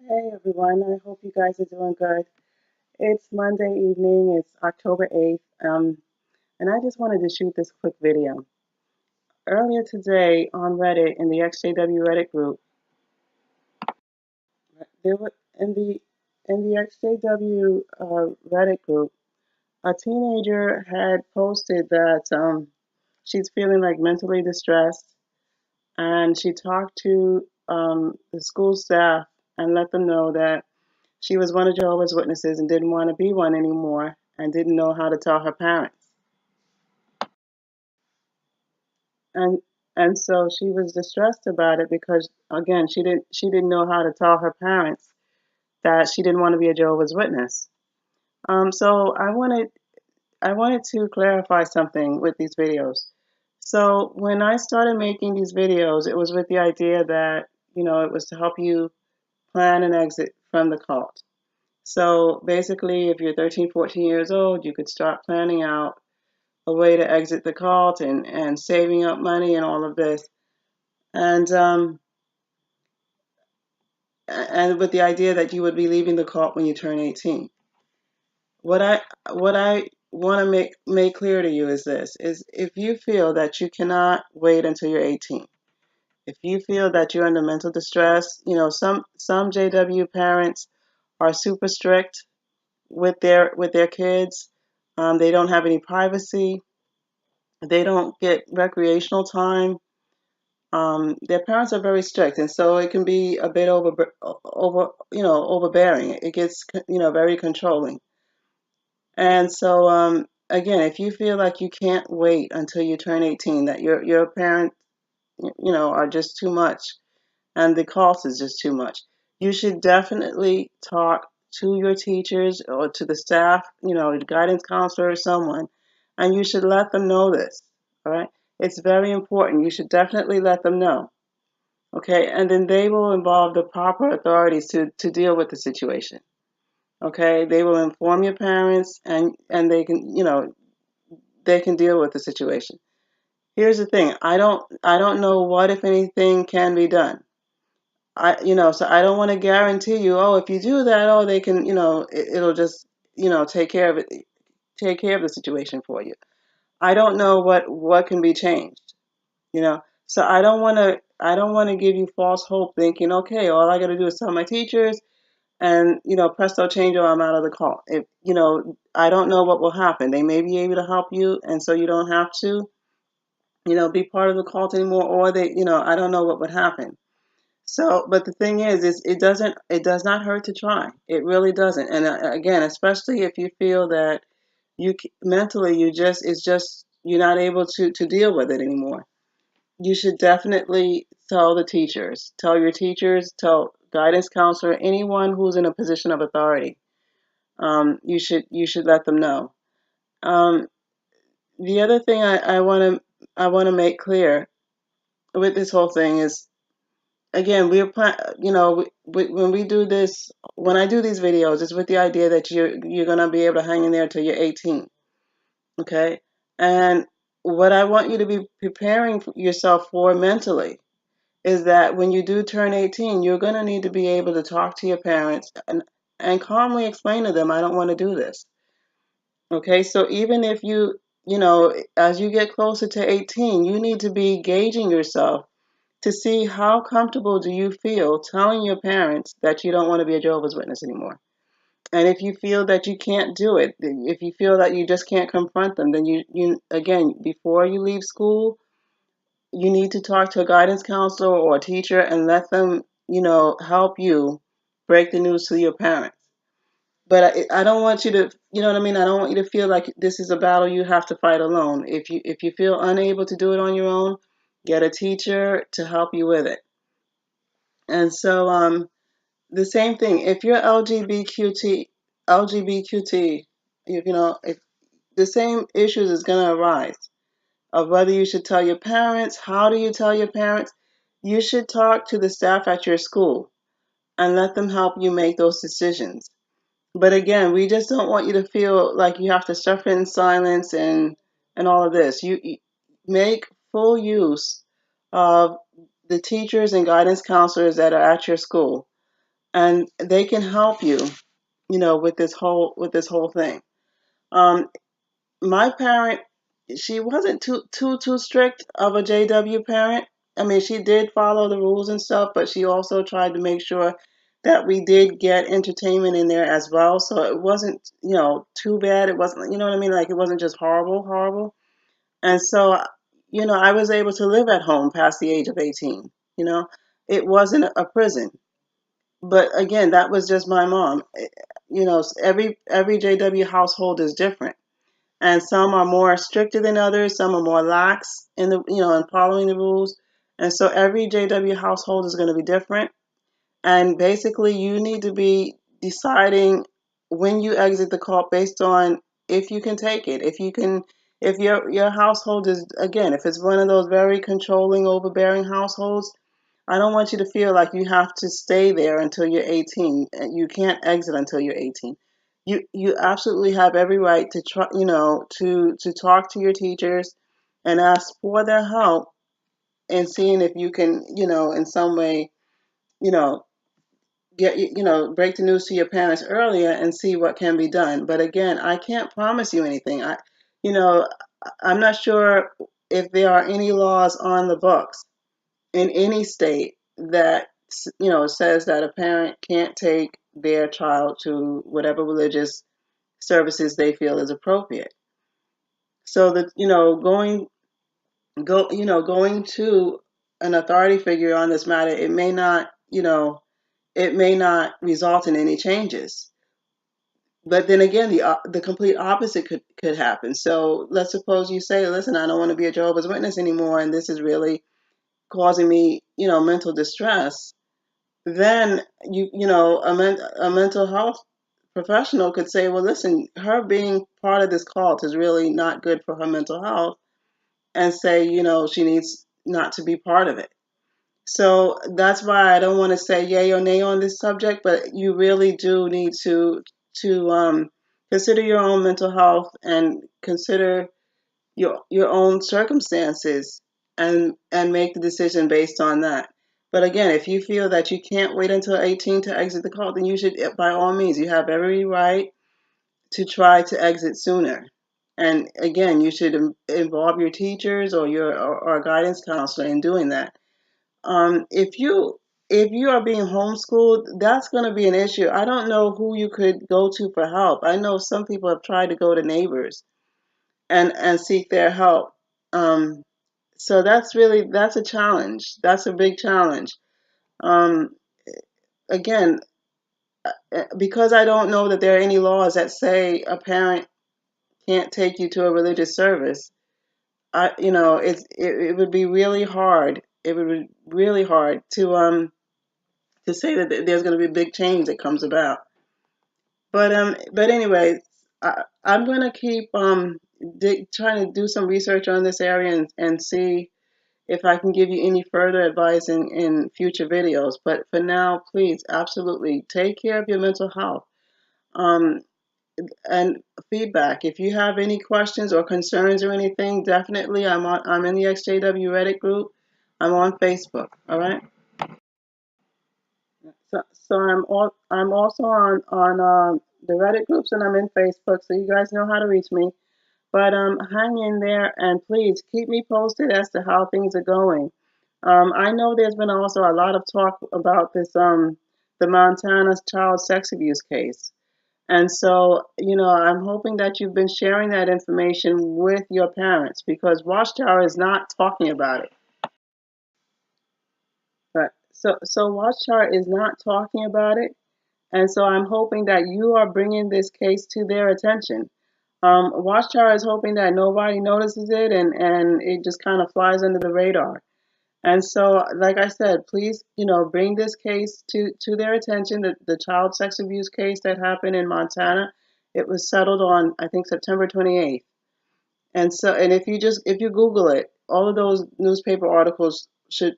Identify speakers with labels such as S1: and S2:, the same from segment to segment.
S1: Hey everyone, I hope you guys are doing good. It's Monday evening, it's October 8th, and I just wanted to shoot this quick video. Earlier today on Reddit, in the XJW Reddit group, there were in the XJW Reddit group, a teenager had posted that she's feeling like mentally distressed, and she talked to the school staff and let them know that she was one of Jehovah's Witnesses and didn't want to be one anymore and didn't know how to tell her parents. And and so she was distressed about it because again, she didn't know how to tell her parents that she didn't want to be a Jehovah's Witness. So I wanted to clarify something with these videos. So when I started making these videos, it was with the idea that, it was to help you plan an exit from the cult. So basically, if you're 13, 14 years old, you could start planning out a way to exit the cult and saving up money and all of this. And with the idea that you would be leaving the cult when you turn 18. What I want to make clear to you is this, is if you feel that you cannot wait until you're 18, if you feel that you're under mental distress, some JW parents are super strict with their kids. They don't have any privacy. They don't get recreational time. Their parents are very strict, and so it can be a bit overbearing. It gets very controlling. And so again, if you feel like you can't wait until you turn 18, that your parents are just too much, and the cost is just too much, you should definitely talk to your teachers or to the staff, the guidance counselor or someone, and you should let them know this. All right, it's very important. You should definitely let them know. Okay, and then they will involve the proper authorities to deal with the situation. Okay, they will inform your parents, and they can deal with the situation. Here's the thing: I don't know what, if anything, can be done. So I don't want to guarantee you, oh, if you do that, oh, they can, it'll just, take care of it, take care of the situation for you. I don't know what can be changed, So I don't want to give you false hope thinking, okay, all I got to do is tell my teachers and, presto chango, I'm out of the call. If, I don't know what will happen. They may be able to help you, and so you don't have to, be part of the cult anymore, or I don't know what would happen. So, but the thing is it does not hurt to try. It really doesn't. And again, especially if you feel that mentally you're not able to deal with it anymore, you should definitely tell your teachers, tell guidance counselor, anyone who's in a position of authority. You should let them know. Um, the other thing I want to make clear with this whole thing is, again, when we do this, when I do these videos, it's with the idea that you're gonna be able to hang in there until you're 18, okay? And what I want you to be preparing yourself for mentally is that when you do turn 18, you're gonna need to be able to talk to your parents and calmly explain to them, I don't want to do this, okay? So even if as you get closer to 18, you need to be gauging yourself to see how comfortable do you feel telling your parents that you don't want to be a Jehovah's Witness anymore. And if you feel that you can't do it, if you feel that you just can't confront them, then you again, before you leave school, you need to talk to a guidance counselor or a teacher and let them, help you break the news to your parents. But I don't want you to, you know what I mean? I don't want you to feel like this is a battle you have to fight alone. If you feel unable to do it on your own, get a teacher to help you with it. And so the same thing, if you're LGBT, if the same issues is going to arise of whether you should tell your parents, how do you tell your parents? You should talk to the staff at your school and let them help you make those decisions. But again, we just don't want you to feel like you have to suffer in silence and all of this. You make full use of the teachers and guidance counselors that are at your school. and they can help you, with this whole thing. Um, my parent, she wasn't too strict of a JW parent. I mean, she did follow the rules and stuff, but she also tried to make sure that we did get entertainment in there as well. So it wasn't, too bad. It wasn't, you know what I mean? Like it wasn't just horrible, horrible. And so, I was able to live at home past the age of 18. You know, it wasn't a prison. But again, that was just my mom. Every JW household is different, and some are more stricter than others. Some are more lax in following the rules. And so every JW household is going to be different. And basically, you need to be deciding when you exit the cult based on if you can take it. If your household is, again, if it's one of those very controlling, overbearing households, I don't want you to feel like you have to stay there until you're 18 and you can't exit until you're 18. You absolutely have every right to try, to talk to your teachers and ask for their help and seeing if you can, in some way, you know, break the news to your parents earlier and see what can be done. But again, I can't promise you anything. You know, I'm not sure if there are any laws on the books in any state that says that a parent can't take their child to whatever religious services they feel is appropriate. So that going to an authority figure on this matter, it may not result in any changes. But then again, the complete opposite could happen. So let's suppose you say, listen, I don't want to be a Jehovah's Witness anymore, and this is really causing me, mental distress. Then a mental health professional could say, well, listen, her being part of this cult is really not good for her mental health, and say, she needs not to be part of it. So that's why I don't want to say yay or nay on this subject, but you really do need to consider your own mental health and consider your own circumstances and make the decision based on that. But again, if you feel that you can't wait until 18 to exit the cult, then you should, by all means, you have every right to try to exit sooner. And again, you should involve your teachers or a guidance counselor in doing that. If you are being homeschooled, that's going to be an issue. I don't know who you could go to for help. I know some people have tried to go to neighbors and seek their help. Um, so that's a challenge. That's a big challenge. Um, again, because I don't know that there are any laws that say a parent can't take you to a religious service. It would be really hard. It would be really hard to say that there's going to be a big change that comes about. But anyway, I'm going to keep trying to do some research on this area and see if I can give you any further advice in future videos. But for now, please, absolutely take care of your mental health. Um, and feedback. If you have any questions or concerns or anything, definitely I'm in the XJW Reddit group. I'm on Facebook. All right. So I'm also on the Reddit groups and I'm in Facebook. So you guys know how to reach me. But hang in there and please keep me posted as to how things are going. I know there's been also a lot of talk about this the Montana child sex abuse case. And so, I'm hoping that you've been sharing that information with your parents because Watchtower is not talking about it. But so Watchtower is not talking about it. And so I'm hoping that you are bringing this case to their attention. Watchtower is hoping that nobody notices it and it just kind of flies under the radar. And so, like I said, please, bring this case to their attention, the child sex abuse case that happened in Montana. It was settled on, I think, September 28th. And if you Google it, all of those newspaper articles should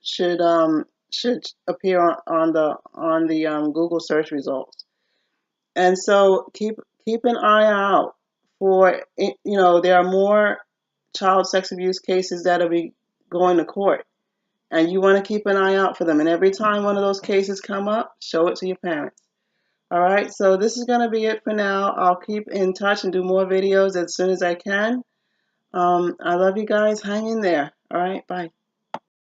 S1: appear on the Google search results. And so keep an eye out for, there are more child sex abuse cases that will be going to court. and you want to keep an eye out for them. And every time one of those cases come up, show it to your parents. All right, so this is going to be it for now. I'll keep in touch and do more videos as soon as I can. I love you guys. Hang in there. All right, bye.